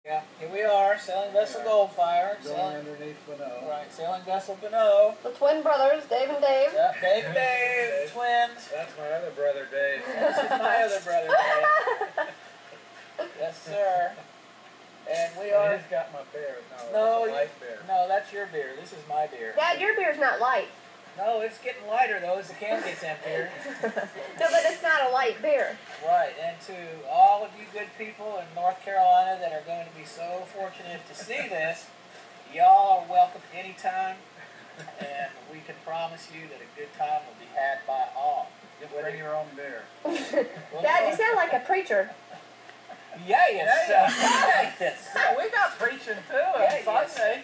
Yeah, here we are, sailing vessel Goldfire. Going underneath Bonneau. Right, sailing vessel Bonneau. The twin brothers, Dave and Dave. Yep, Dave and Dave, twins. That's my other brother, Dave. This is my other brother, Dave. Yes, sir. And we are... He's got my beer. No, that's a light beer. No, that's your beer. This is my beer. Dad, your beer's not light. No, it's getting lighter, though, as the can gets emptier. No, but it's not a light beer. Right, and to all of you good people in North Carolina that are going to be so fortunate to see this, y'all are welcome anytime, and we can promise you that a good time will be had by all. Just bring your own beer. Dad, you sound like a preacher. Yes. We got preaching too on Sunday.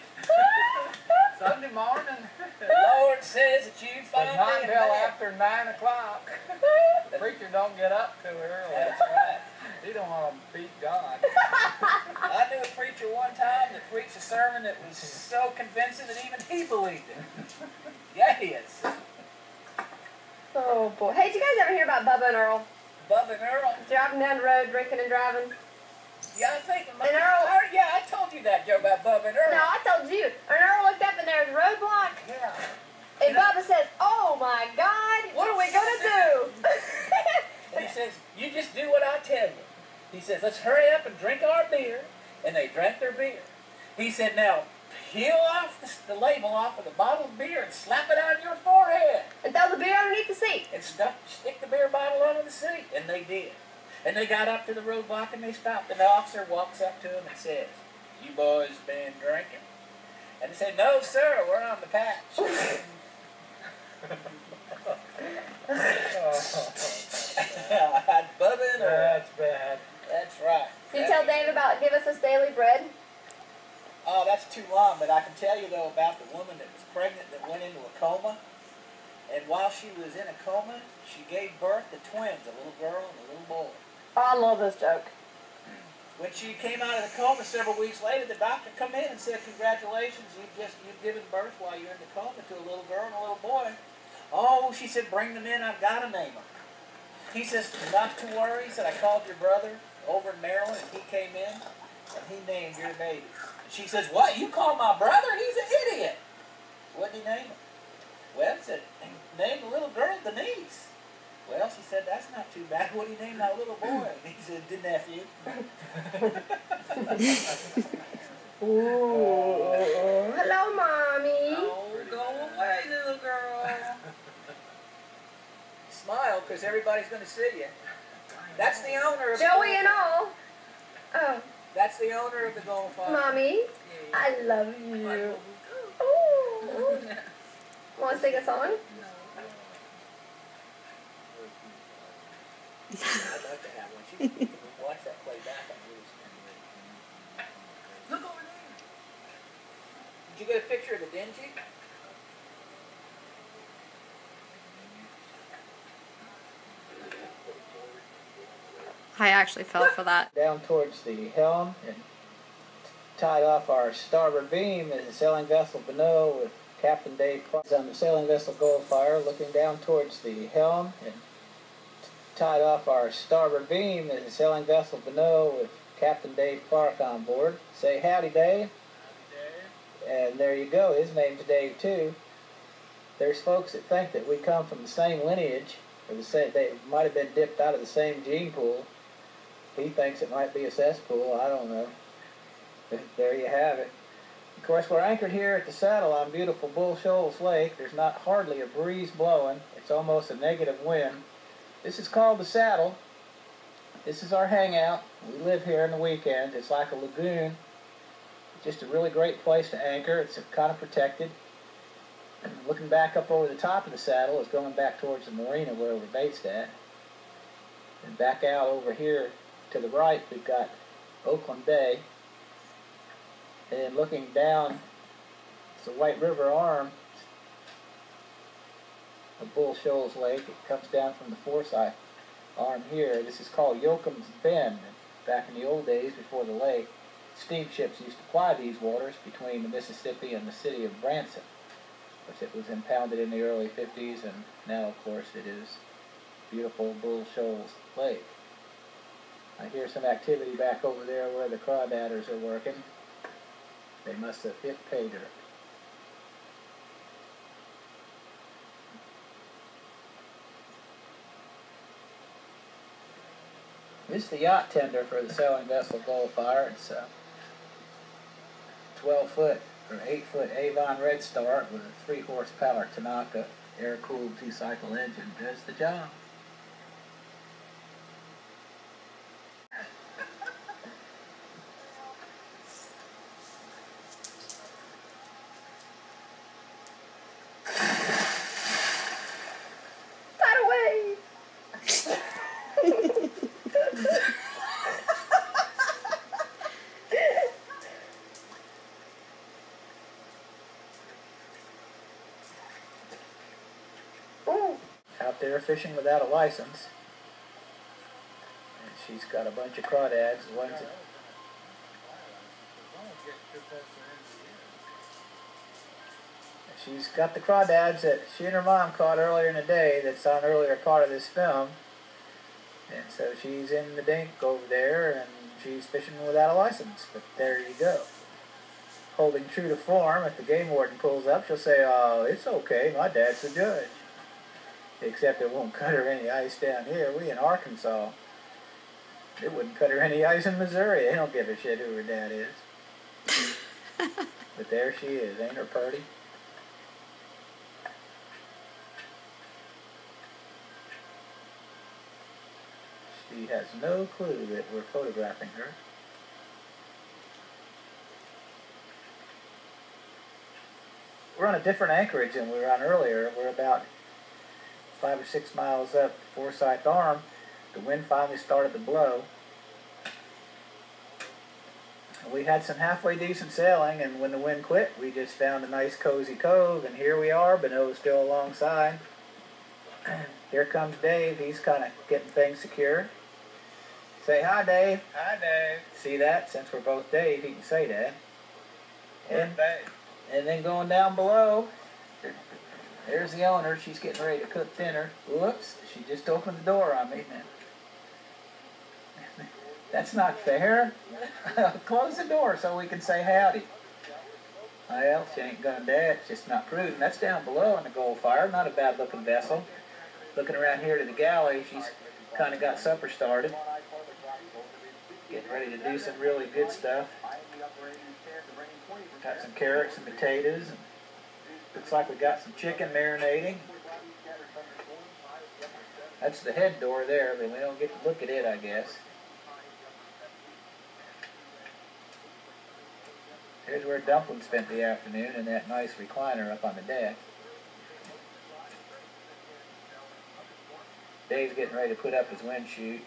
Sunday morning. The Lord says that you find me. Not until after 9 o'clock. The preacher don't get up too early. That's right. He don't want to beat God. I knew a preacher one time that preached a sermon that was so convincing that even he believed it. Yes. Oh, boy. Hey, did you guys ever hear about Bubba and Earl? Bubba and Earl? Driving down the road, drinking and driving. Yeah, I think... And Earl... Yeah, I told you that joke about Bubba and Earl. No, I told you. And Earl looked up and there's a roadblock. Yeah. And Bubba says, "Oh, my God, what are we going to do?" And he says, "You just do what I tell you." He says, "Let's hurry up and drink our beer." And they drank their beer. He said, "Now, peel off the label off of the bottle of beer and slap it on your forehead. And throw the beer underneath the seat. And stick the beer bottle under the seat." And they did. And they got up to the roadblock and they stopped. And the officer walks up to them and says, "You boys been drinking?" And they said, "No, sir, we're on the patch." Bubba and Earl. That's bad. That's right. Can you tell Dave about Give Us This Daily Bread? Oh, that's too long, but I can tell you, though, about the woman that was pregnant that went into a coma. And while she was in a coma, she gave birth to twins, a little girl and a little boy. Oh, I love this joke. When she came out of the coma several weeks later, the doctor come in and said, "Congratulations, you've given birth while you're in the coma to a little girl and a little boy." "Oh," she said, "bring them in, I've got to name them." He says, "Not to worry." He said, "I called your brother over in Maryland, and he came in, and he named your baby." And she says, "What, you called my brother? He's an idiot." "What did he name him?" "Well," he said, "name the little girl Denise." "Well," she said, "that's not too bad. What did he name that little boy?" And he said, "The nephew." Ooh. Hello, Mommy. Oh, go away, little girl. Smile, because everybody's going to see you. That's the owner of Joey and all. Oh. That's the owner of the Goldfire. Mommy, Yeah. I love you. Ooh. Want to sing a song? I'd like to have one. You can watch that play back on YouTube. Look over there. Did you get a picture of the dingy? I actually fell for that. Down towards the helm and tied off our starboard beam is the sailing vessel Bonneau with Captain Dave Parks on the sailing vessel Goldfire, looking down towards the helm and tied off our starboard beam is the sailing vessel Bonneau with Captain Dave Park on board. Say howdy, Dave. Howdy, Dave. And there you go. His name's Dave too. There's folks that think that we come from the same lineage, or they might have been dipped out of the same gene pool. He thinks it might be a cesspool. I don't know. But there you have it. Of course, we're anchored here at the saddle on beautiful Bull Shoals Lake. There's not hardly a breeze blowing. It's almost a negative wind. This is called the saddle. This is our hangout. We live here on the weekend. It's like a lagoon. It's just a really great place to anchor. It's kind of protected. Looking back up over the top of the saddle is going back towards the marina where we're based at. And back out over here to the right, we've got Oakland Bay. And looking down, it's the White River arm of Bull Shoals Lake. It comes down from the Forsyth arm here. This is called Yoakum's Bend. Back in the old days, before the lake, steamships used to ply these waters between the Mississippi and the city of Branson, which it was impounded in the early 50s, and now, of course, it is beautiful Bull Shoals Lake. I hear some activity back over there where the crawdadders are working. They must have hit pay dirt. This is the yacht tender for the sailing vessel Goldfire. It's a 12-foot or 8-foot Avon Red Start with a 3-horsepower Tanaka air-cooled 2-cycle engine. Does the job. Got away! Out there fishing without a license. And she's got a bunch of crawdads. The ones that she's got the crawdads that she and her mom caught earlier in the day that's on an earlier part of this film. And so she's in the dink over there and she's fishing without a license. But there you go. Holding true to form, if the game warden pulls up, she'll say, "Oh, it's okay, my dad's the judge." Except it won't cut her any ice down here. We in Arkansas. It wouldn't cut her any ice in Missouri. They don't give a shit who her dad is. But there she is. Ain't her purty? She has no clue that we're photographing her. We're on a different anchorage than we were on earlier. We're about 5 or 6 miles up Forsyth Arm. The wind finally started to blow. We had some halfway decent sailing, and when the wind quit, we just found a nice cozy cove, and here we are, Bonneau's still alongside. Here comes Dave. He's kind of getting things secure. Say hi, Dave. Hi, Dave. See that? Since we're both Dave, he can say that. Where's Dave? And then going down below, there's the owner. She's getting ready to cook dinner. Whoops, she just opened the door on me. That's not fair. Close the door so we can say howdy. Well, she ain't gonna do it. It's just not prudent. That's down below in the Goldfire. Not a bad looking vessel. Looking around here to the galley, she's kind of got supper started. Getting ready to do some really good stuff. Got some carrots and potatoes. And looks like we got some chicken marinating. That's the head door there, but we don't get to look at it, I guess. Here's where Dumpling spent the afternoon in that nice recliner up on the deck. Dave's getting ready to put up his wind chute.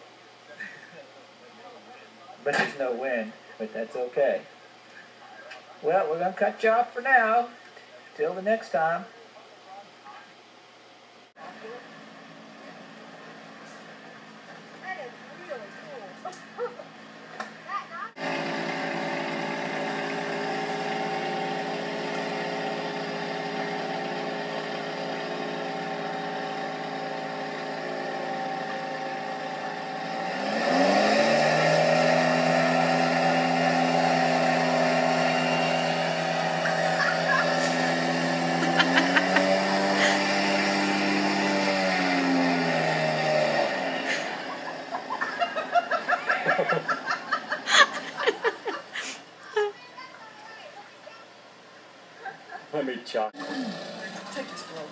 But there's no wind, but that's okay. Well, we're going to cut you off for now. Till the next time. That is really cool. Let me chuck. Take this blow.